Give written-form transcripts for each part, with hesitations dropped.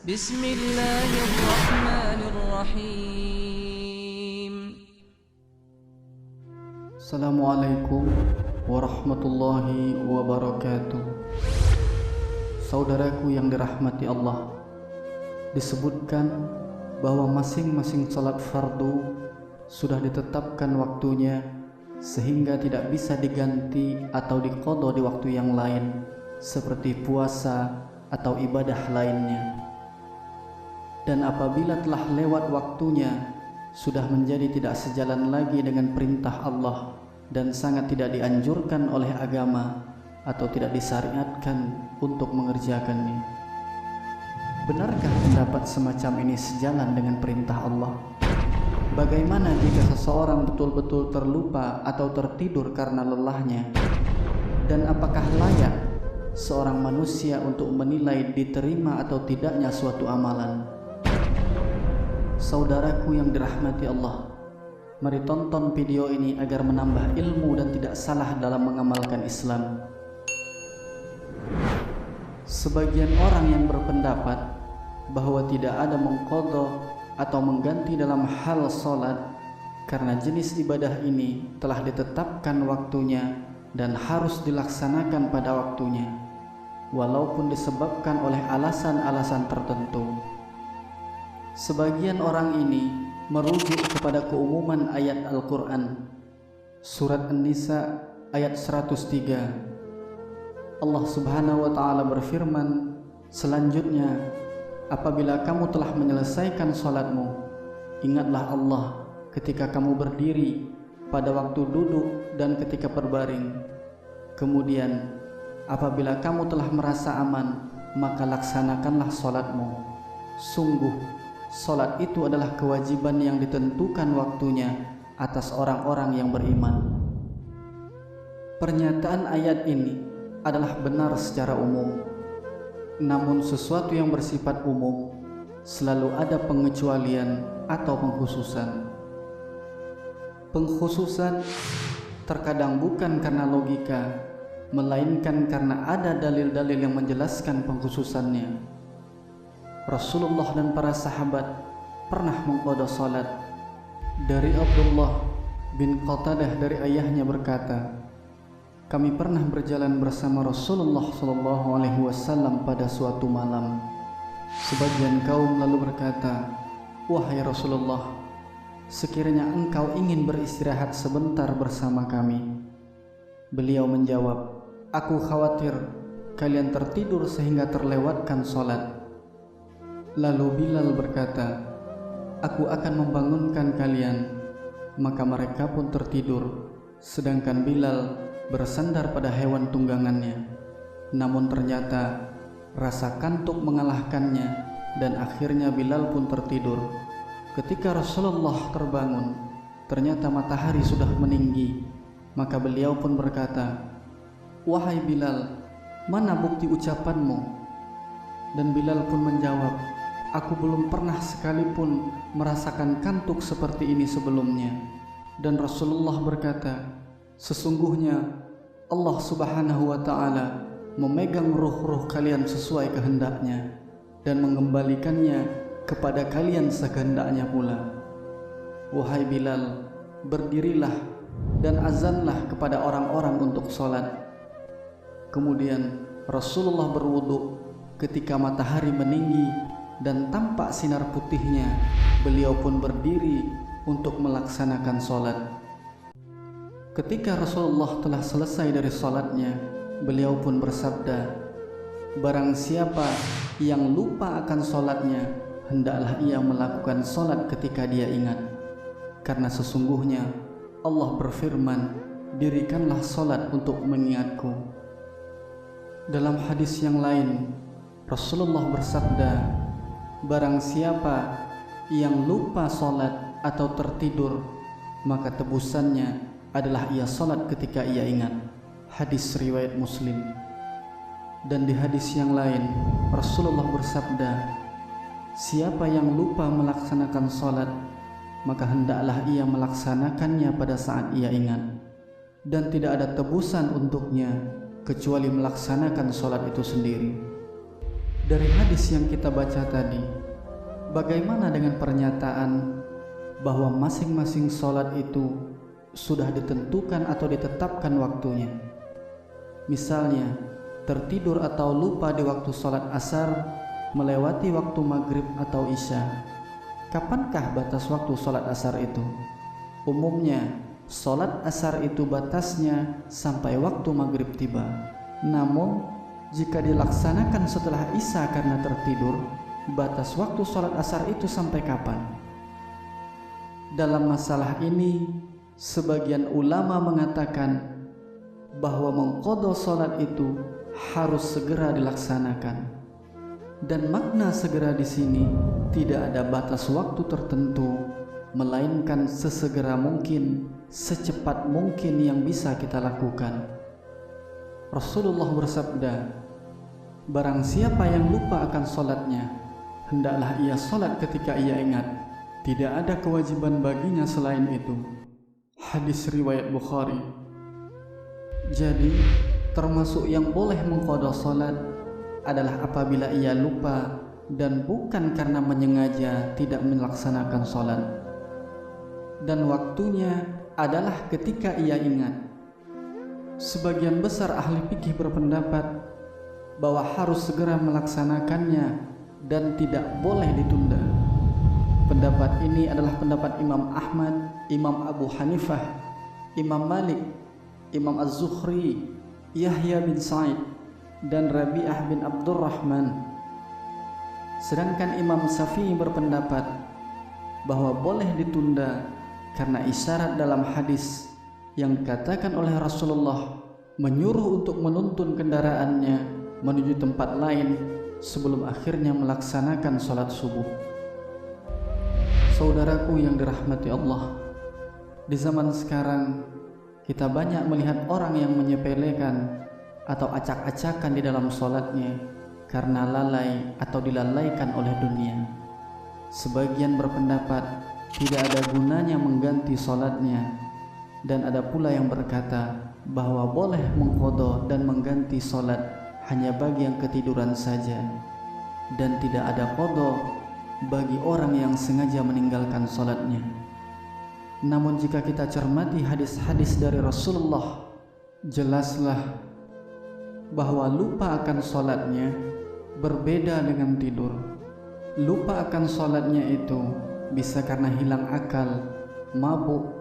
Bismillahirrahmanirrahim. Assalamualaikum warahmatullahi wabarakatuh. Saudaraku yang dirahmati Allah, disebutkan bahwa masing-masing salat fardu sudah ditetapkan waktunya sehingga tidak bisa diganti atau diqadha di waktu yang lain seperti puasa atau ibadah lainnya. Dan apabila telah lewat waktunya, sudah menjadi tidak sejalan lagi dengan perintah Allah dan sangat tidak dianjurkan oleh agama atau tidak disyariatkan untuk mengerjakannya. Benarkah pendapat semacam ini sejalan dengan perintah Allah? Bagaimana jika seseorang betul-betul terlupa atau tertidur karena lelahnya? Dan apakah layak seorang manusia untuk menilai diterima atau tidaknya suatu amalan? Saudaraku yang dirahmati Allah, mari tonton video ini agar menambah ilmu dan tidak salah dalam mengamalkan Islam. Sebagian orang yang berpendapat bahwa tidak ada mengqadha atau mengganti dalam hal salat karena jenis ibadah ini telah ditetapkan waktunya dan harus dilaksanakan pada waktunya, walaupun disebabkan oleh alasan-alasan tertentu. Sebagian orang ini merujuk kepada keumuman ayat Al-Quran Surat An-Nisa ayat 103. Allah subhanahu wa ta'ala berfirman selanjutnya, apabila kamu telah menyelesaikan salatmu, ingatlah Allah ketika kamu berdiri, pada waktu duduk dan ketika berbaring. Kemudian apabila kamu telah merasa aman, maka laksanakanlah salatmu. Sungguh salat itu adalah kewajiban yang ditentukan waktunya atas orang-orang yang beriman. Pernyataan ayat ini adalah benar secara umum. Namun sesuatu yang bersifat umum selalu ada pengecualian atau pengkhususan. Pengkhususan terkadang bukan karena logika, melainkan karena ada dalil-dalil yang menjelaskan pengkhususannya. Rasulullah dan para sahabat pernah mengqadha salat. Dari Abdullah bin Qatadah dari ayahnya berkata, kami pernah berjalan bersama Rasulullah SAW pada suatu malam. Sebagian kaum lalu berkata, wahai Rasulullah, sekiranya engkau ingin beristirahat sebentar bersama kami. Beliau menjawab, aku khawatir kalian tertidur sehingga terlewatkan salat. Lalu Bilal berkata, aku akan membangunkan kalian. Maka mereka pun tertidur, sedangkan Bilal bersandar pada hewan tunggangannya. Namun ternyata rasa kantuk mengalahkannya dan akhirnya Bilal pun tertidur. Ketika Rasulullah terbangun, ternyata matahari sudah meninggi. Maka beliau pun berkata, wahai Bilal, mana bukti ucapanmu? Dan Bilal pun menjawab, aku belum pernah sekalipun merasakan kantuk seperti ini sebelumnya. Dan Rasulullah berkata, sesungguhnya Allah subhanahu wa ta'ala memegang ruh-ruh kalian sesuai kehendaknya dan mengembalikannya kepada kalian sekehendaknya pula. Wahai Bilal, berdirilah dan azanlah kepada orang-orang untuk salat. Kemudian Rasulullah berwudu. Ketika matahari meninggi dan tampak sinar putihnya, beliau pun berdiri untuk melaksanakan salat. Ketika Rasulullah telah selesai dari salatnya, beliau pun bersabda, barang siapa yang lupa akan salatnya, hendaklah ia melakukan salat ketika dia ingat. Karena sesungguhnya Allah berfirman, dirikanlah salat untuk mengingatku. Dalam hadis yang lain, Rasulullah bersabda, barang siapa yang lupa salat atau tertidur, maka tebusannya adalah ia salat ketika ia ingat. Hadis riwayat Muslim. Dan di hadis yang lain Rasulullah bersabda, siapa yang lupa melaksanakan salat, maka hendaklah ia melaksanakannya pada saat ia ingat, dan tidak ada tebusan untuknya kecuali melaksanakan salat itu sendiri. Dari hadis yang kita baca tadi, bagaimana dengan pernyataan bahwa masing-masing sholat itu sudah ditentukan atau ditetapkan waktunya? Misalnya, tertidur atau lupa di waktu sholat asar melewati waktu maghrib atau isya. Kapankah batas waktu sholat asar itu? Umumnya, sholat asar itu batasnya sampai waktu maghrib tiba. Namun, jika dilaksanakan setelah isya karena tertidur, batas waktu sholat asar itu sampai kapan? Dalam masalah ini, sebagian ulama mengatakan bahwa mengqadha sholat itu harus segera dilaksanakan. Dan makna segera di sini tidak ada batas waktu tertentu, melainkan sesegera mungkin, secepat mungkin yang bisa kita lakukan. Rasulullah bersabda, barang siapa yang lupa akan sholatnya, hendaklah ia sholat ketika ia ingat. Tidak ada kewajiban baginya selain itu. Hadis riwayat Bukhari. Jadi, termasuk yang boleh mengqadha sholat adalah apabila ia lupa dan bukan karena menyengaja tidak melaksanakan sholat. Dan waktunya adalah ketika ia ingat. Sebagian besar ahli fikih berpendapat bahwa harus segera melaksanakannya dan tidak boleh ditunda. Pendapat ini adalah pendapat Imam Ahmad, Imam Abu Hanifah, Imam Malik, Imam Az-Zuhri, Yahya bin Sa'id, dan Rabi'ah bin Abdurrahman. Sedangkan Imam Syafi'i berpendapat bahwa boleh ditunda karena isyarat dalam hadis yang dikatakan oleh Rasulullah menyuruh untuk menuntun kendaraannya menuju tempat lain sebelum akhirnya melaksanakan sholat subuh. Saudaraku yang dirahmati Allah, di zaman sekarang kita banyak melihat orang yang menyepelekan atau acak-acakan di dalam sholatnya karena lalai atau dilalaikan oleh dunia. Sebagian berpendapat tidak ada gunanya mengganti sholatnya, dan ada pula yang berkata bahwa boleh mengqadha dan mengganti sholat hanya bagi yang ketiduran saja, dan tidak ada qadha bagi orang yang sengaja meninggalkan sholatnya. Namun jika kita cermati hadis-hadis dari Rasulullah, jelaslah bahwa lupa akan sholatnya berbeda dengan tidur. Lupa akan sholatnya itu bisa karena hilang akal, mabuk,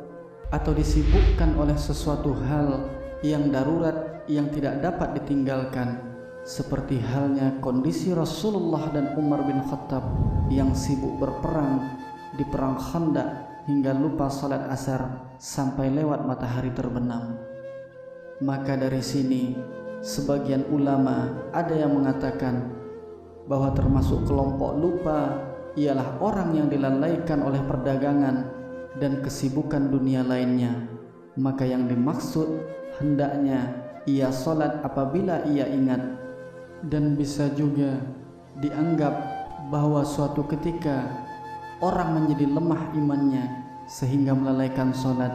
atau disibukkan oleh sesuatu hal yang darurat yang tidak dapat ditinggalkan, seperti halnya kondisi Rasulullah dan Umar bin Khattab yang sibuk berperang di perang Khandaq hingga lupa salat asar sampai lewat matahari terbenam. Maka dari sini sebagian ulama ada yang mengatakan bahwa termasuk kelompok lupa ialah orang yang dilalaikan oleh perdagangan dan kesibukan dunia lainnya. Maka yang dimaksud hendaknya ia salat apabila ia ingat. Dan bisa juga dianggap bahwa suatu ketika orang menjadi lemah imannya sehingga melalaikan salat,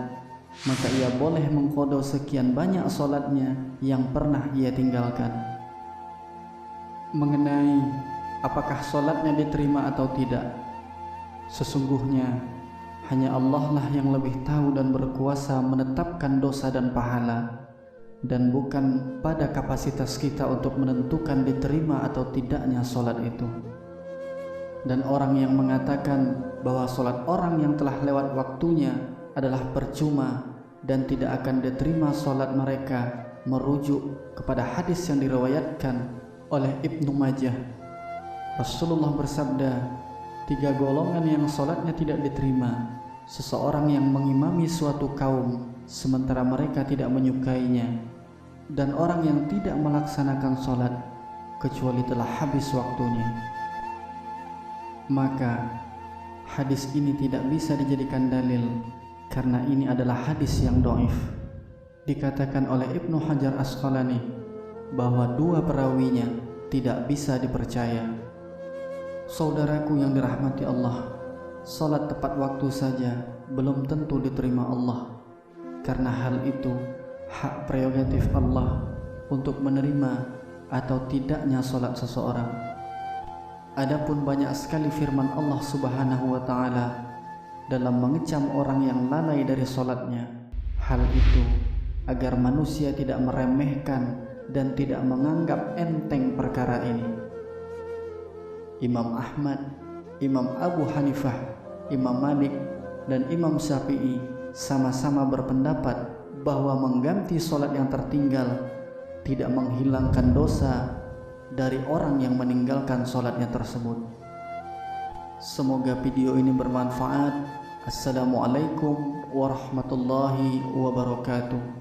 maka ia boleh mengqadha sekian banyak salatnya yang pernah ia tinggalkan. Mengenai apakah salatnya diterima atau tidak, sesungguhnya hanya Allah lah yang lebih tahu dan berkuasa menetapkan dosa dan pahala, dan bukan pada kapasitas kita untuk menentukan diterima atau tidaknya salat itu. Dan orang yang mengatakan bahwa salat orang yang telah lewat waktunya adalah percuma dan tidak akan diterima salat mereka merujuk kepada hadis yang diriwayatkan oleh Ibnu Majah. Rasulullah bersabda, 3 golongan yang salatnya tidak diterima: seseorang yang mengimami suatu kaum sementara mereka tidak menyukainya, dan orang yang tidak melaksanakan salat kecuali telah habis waktunya. Maka hadis ini tidak bisa dijadikan dalil karena ini adalah hadis yang dhaif. Dikatakan oleh Ibnu Hajar Asqalani bahwa 2 perawinya tidak bisa dipercaya. Saudaraku yang dirahmati Allah, salat tepat waktu saja belum tentu diterima Allah, karena hal itu hak prerogatif Allah untuk menerima atau tidaknya salat seseorang. Adapun banyak sekali firman Allah Subhanahu wa taala dalam mengecam orang yang lalai dari salatnya. Hal itu agar manusia tidak meremehkan dan tidak menganggap enteng perkara ini. Imam Ahmad, Imam Abu Hanifah, Imam Malik, dan Imam Syafi'i sama-sama berpendapat bahwa mengganti salat yang tertinggal tidak menghilangkan dosa dari orang yang meninggalkan salatnya tersebut. Semoga video ini bermanfaat. Assalamualaikum warahmatullahi wabarakatuh.